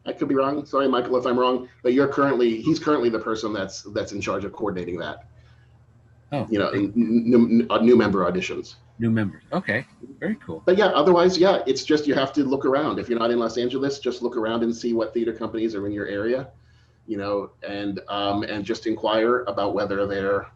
I could be wrong. Sorry, Michael, if I'm wrong, but he's currently the person that's in charge of coordinating that. Oh, new member auditions. New members. Okay, very cool. But yeah, otherwise, yeah, it's just you have to look around. If you're not in Los Angeles, just look around and see what theater companies are in your area, and just inquire about whether they're,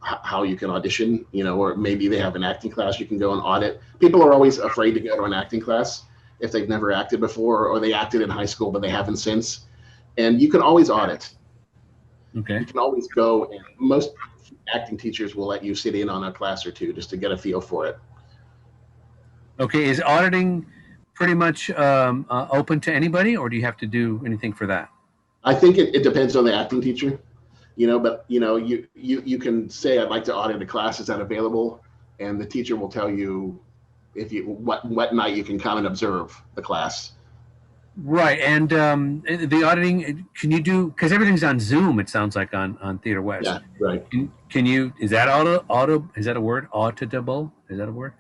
how you can audition, or maybe they have an acting class you can go and audit. People are always afraid to go to an acting class if they've never acted before, or they acted in high school but they haven't since. And you can always audit. Okay. You can always go, and most acting teachers will let you sit in on a class or two just to get a feel for it. Okay, is auditing pretty much open to anybody, or do you have to do anything for that? I think it depends on the acting teacher, but you can say, I'd like to audit a class, is that available? And the teacher will tell you what night you can come and observe the class. Right, and the auditing, can you do, because everything's on Zoom, it sounds like on Theater West. Yeah, right. Can you, is that is that a word? Auditable? Is that a word?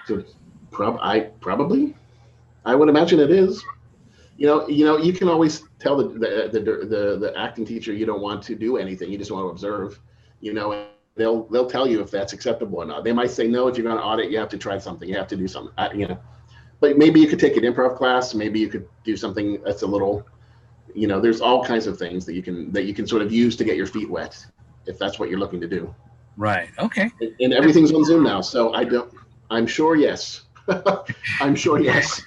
So, probably, I would imagine it is. You can always tell the acting teacher you don't want to do anything, you just want to observe, and they'll tell you if that's acceptable or not. They might say, no, if you're going to audit, you have to try something, you have to do something, but maybe you could take an improv class, maybe you could do something that's a little, there's all kinds of things that you can sort of use to get your feet wet, if that's what you're looking to do. Right. Okay. And everything's on Zoom now, so I'm sure yes. I'm sure yes.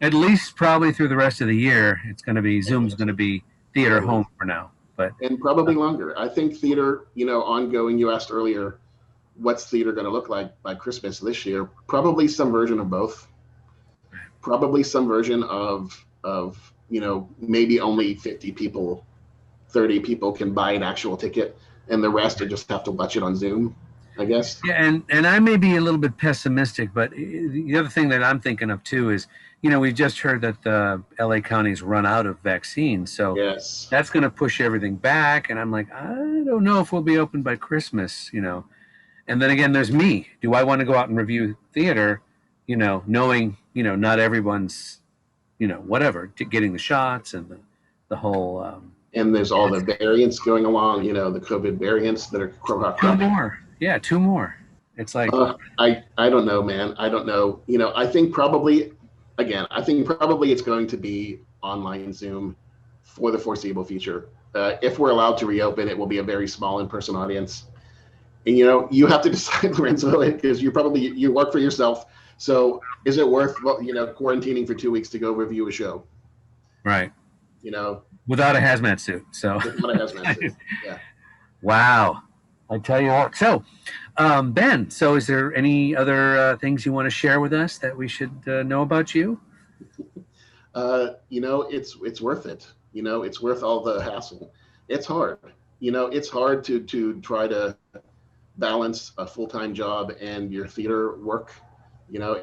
At least probably through the rest of the year, it's going to be, Zoom's going to be theater home for now. And probably longer. I think theater, ongoing, you asked earlier, what's theater going to look like by Christmas this year? Probably some version of both. Probably some version of maybe only 50 people, 30 people can buy an actual ticket, and the rest will just have to watch it on Zoom, I guess. Yeah, and I may be a little bit pessimistic, but the other thing that I'm thinking of too is, we've just heard that the LA county's run out of vaccines, so yes, that's going to push everything back. And I'm like, I don't know if we'll be open by Christmas, And then again, there's me. Do I want to go out and review theater, knowing, not everyone's, whatever, getting the shots and the whole. And there's all the variants going along, the COVID variants that are cropped Two up. more. Yeah, two more. It's like I don't know, man. I don't know. I think probably it's going to be online Zoom for the foreseeable future. If we're allowed to reopen, it will be a very small in-person audience. And you have to decide, Lorenzo, because you work for yourself. So is it worth quarantining for 2 weeks to go review a show? Right. Without a hazmat suit. So without a hazmat suit. Yeah. Wow. I tell you what. So, Ben, so is there any other things you want to share with us that we should know about you? It's worth it. It's worth all the hassle. It's hard. It's hard to try to balance a full-time job and your theater work.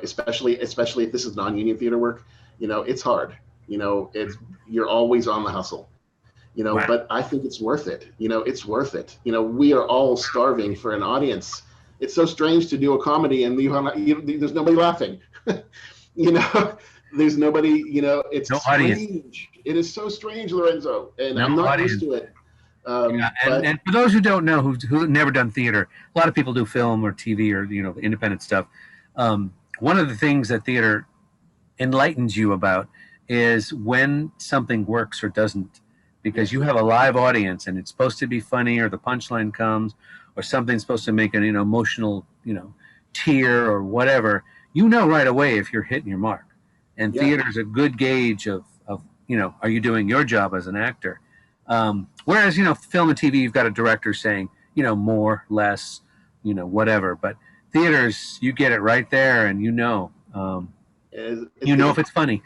Especially if this is non-union theater work. It's hard. You're always on the hustle. Wow. But I think it's worth it. It's worth it. We are all starving for an audience. It's so strange to do a comedy and there's nobody laughing. There's nobody. It's no strange. Audience. It is so strange, Lorenzo, and no I'm not audience. used to it. And for those who don't know, who've never done theater, a lot of people do film or TV or independent stuff. One of the things that theater enlightens you about is when something works or doesn't, because you have a live audience and it's supposed to be funny, or the punchline comes, or something's supposed to make an emotional tear or whatever. Right away if you're hitting your mark. And theater is a good gauge of are you doing your job as an actor? Whereas film and TV, you've got a director saying more, less, whatever. But theaters, you get it right there, and if it's funny.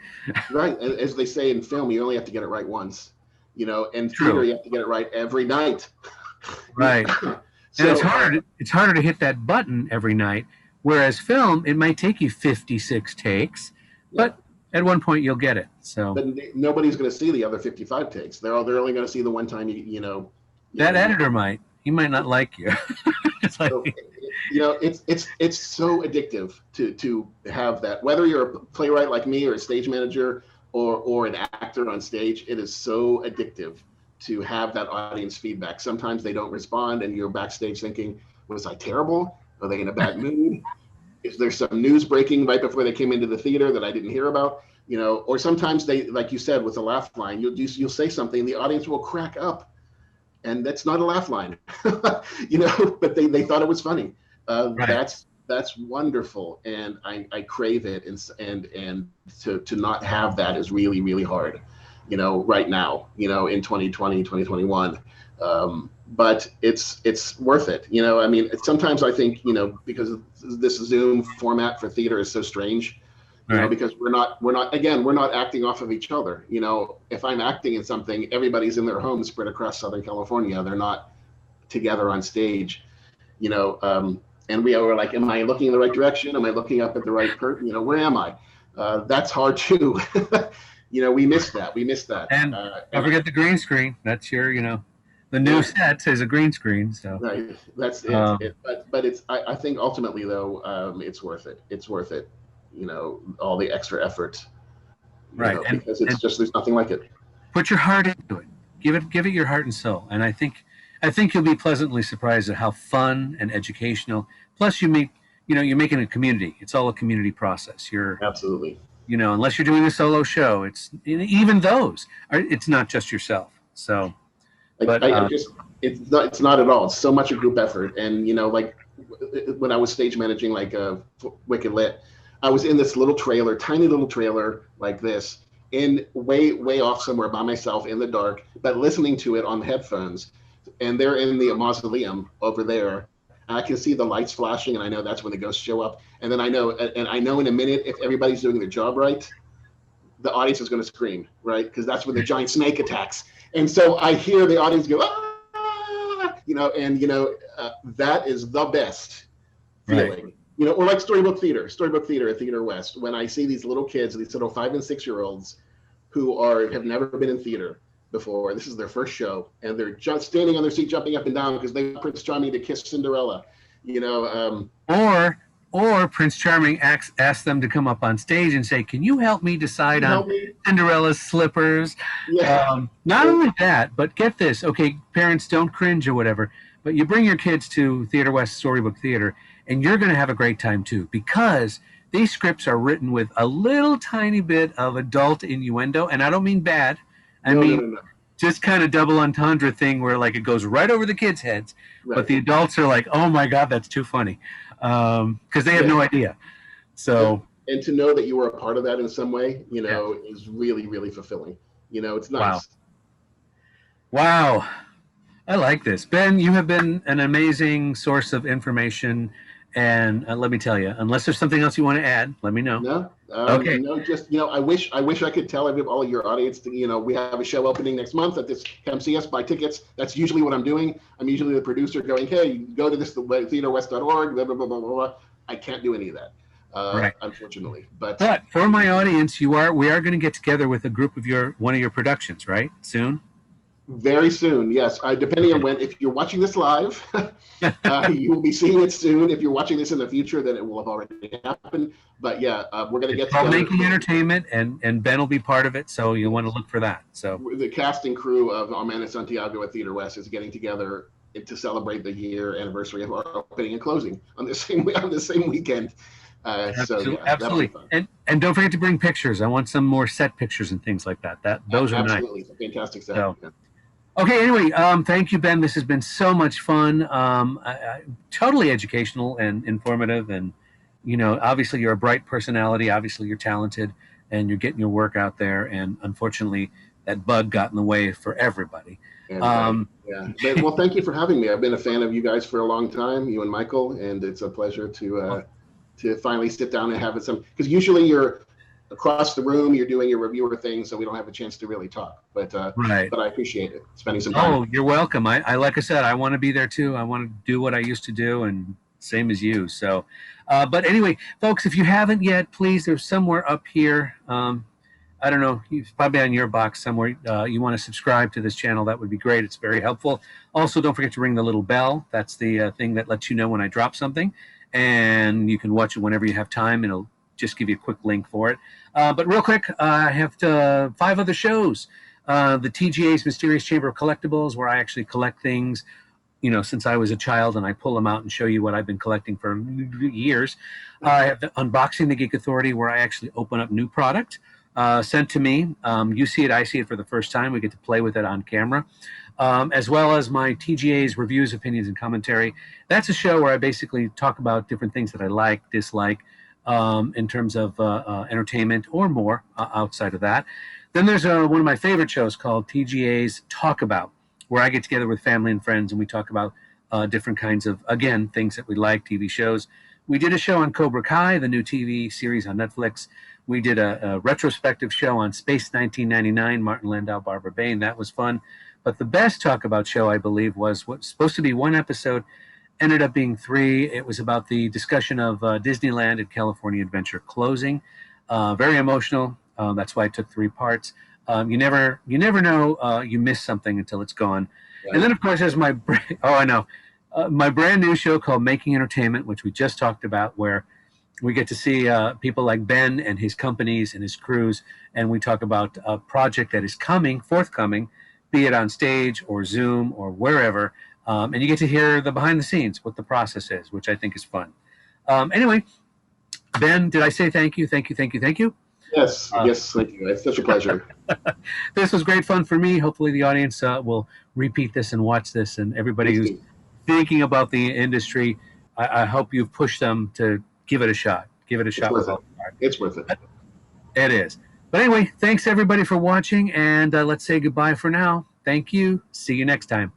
Right, as they say in film, you only have to get it right once. And True. Theater, you have to get it right every night. Right. So, and it's harder to hit that button every night. Whereas film, it might take you 56 takes, but at one point you'll get it. So, but nobody's going to see the other 55 takes. They're only going to see the one time that editor might. He might not like you. It's so addictive to have that. Whether you're a playwright like me or a stage manager or an actor on stage, it is so addictive to have that audience feedback. Sometimes they don't respond, and you're backstage thinking, "Was I terrible? Are they in a bad mood? Is there some news breaking right before they came into the theater that I didn't hear about?" Or sometimes they, like you said, with a laugh line, you'll say something, the audience will crack up, and that's not a laugh line, but they thought it was funny. Right. That's wonderful, and I crave it, and to not have that is really, really hard, right now, in 2020, 2021. But it's worth it. Sometimes I think, because this Zoom format for theater is so strange, because we're not acting off of each other. If I'm acting in something, everybody's in their homes spread across Southern California. They're not together on stage, and we were like, am I looking in the right direction? Am I looking up at the right person? Where am I? That's hard too. We missed that. And don't forget the green screen. That's your, the new set is a green screen. So right, that's it. But it's I think ultimately though, it's worth it. It's worth it. All the extra effort. Right, because it's just there's nothing like it. Put your heart into it. Give it your heart and soul. And I think you'll be pleasantly surprised at how fun and educational. Plus, you're making a community. It's all a community process. You're absolutely. Unless you're doing a solo show, it's even those. It's not just yourself. So. But it's not at all. It's so much a group effort. And like when I was stage managing like Wicked Lit, I was in this tiny little trailer like this, in way off somewhere by myself in the dark, but listening to it on headphones. And they're in the mausoleum over there. And I can see the lights flashing, and I know that's when the ghosts show up. And then I know in a minute, if everybody's doing their job right, the audience is going to scream, right? Because that's when the giant snake attacks. And so I hear the audience go, ah! That is the best feeling. Right. Or like Storybook Theater at Theater West. When I see these little kids, these little 5 and 6 year olds who have never been in theater before. This is their first show, and they're just standing on their seat, jumping up and down because they want Prince Charming to kiss Cinderella. Or or Prince Charming asks them to come up on stage and say, "Can you help me Can decide you on help me? Cinderella's slippers?" Yeah. Not only that, but get this. Okay, parents, don't cringe or whatever, but you bring your kids to Theater West Storybook Theater, and you're going to have a great time too, because these scripts are written with a little tiny bit of adult innuendo, and I don't mean bad. I No, no, mean no, no. just kind of double entendre thing where like it goes right over the kids' heads, but Right. the adults are like, "Oh my God, that's too funny," because they have Yeah. no idea. So And to know that you were a part of that in some way, yeah, is really, really fulfilling. It's wow, nice. wow, I like this, Ben. You have been an amazing source of information, and let me tell you, unless there's something else you want to add, let me know. No, Okay, no, just I wish I could tell all your audience that we have a show opening next month at this. Come see us, buy tickets. That's usually what I'm doing. I'm usually the producer going, hey, go to this theaterwest.org. Blah blah blah blah blah. I can't do any of that, right. unfortunately. But But for my audience, we are going to get together with a group of one of your productions, right? Soon. very soon, yes. Depending on Okay. when, if you're watching this live, you will be seeing it soon. If you're watching this in the future, then it will have already happened. But yeah, we're going to It's get called together. Making Entertainment, and Ben will be part of it, so you want to look for that. So The cast and crew of Alman Santiago at Theater West is getting together to celebrate the year anniversary of our opening and closing on the same weekend. So absolutely, yeah, that'll be absolutely, fun. and don't forget to bring pictures. I want some more set pictures and things like that. Those are nice. Absolutely, it's a fantastic set. So okay, anyway, thank you, Ben. This has been so much fun. Totally educational and informative, and obviously you're a bright personality. Obviously you're talented, and you're getting your work out there. And unfortunately, that bug got in the way for everybody. Everybody. Um, Yeah. Well, thank you for having me. I've been a fan of you guys for a long time, you and Michael, and it's a pleasure to finally sit down and have some. Because usually you're across the room, you're doing your reviewer thing, so we don't have a chance to really talk. But right. I appreciate it, spending some time. Oh, you're welcome. I like I said, I want to be there too. I want to do what I used to do, and same as you. So, but anyway, folks, if you haven't yet, please, there's somewhere up here. I don't know, probably on your box somewhere. You want to subscribe to this channel? That would be great. It's very helpful. Also, don't forget to ring the little bell. That's the thing that lets you know when I drop something, and you can watch it whenever you have time. It'll just give you a quick link for it. But real quick, I have 5 other shows. The TGA's Mysterious Chamber of Collectibles, where I actually collect things, since I was a child, and I pull them out and show you what I've been collecting for years. I have the Unboxing the Geek Authority, where I actually open up new product sent to me. You see it, I see it for the first time. We get to play with it on camera. As well as my TGA's Reviews, Opinions, and Commentary. That's a show where I basically talk about different things that I like, dislike, in terms of entertainment or more outside of that. Then there's one of my favorite shows called TGA's Talk About, where I get together with family and friends and we talk about different kinds of, again, things that we like, TV shows. We did a show on Cobra Kai, the new TV series on Netflix. We did a retrospective show on Space 1999, Martin Landau, Barbara Bain. That was fun. But the best Talk About show, I believe, was what's supposed to be 1 episode, ended up being 3. It was about the discussion of Disneyland and California Adventure closing. Very emotional. That's why I took 3 parts. You never know you miss something until it's gone. Right. And then, of course, there's my my brand new show called Making Entertainment, which we just talked about, where we get to see people like Ben and his companies and his crews, and we talk about a project that is forthcoming, be it on stage or Zoom or wherever, and you get to hear the behind the scenes, what the process is, which I think is fun. Anyway, Ben, did I say thank you? Thank you, thank you, thank you. Yes, yes, thank you. It's such a pleasure. This was great fun for me. Hopefully the audience will repeat this and watch this, and everybody who's thinking about the industry, I hope you've pushed them to give it a shot. Give it a shot. It's worth it. It is. But anyway, thanks everybody for watching, and let's say goodbye for now. Thank you. See you next time.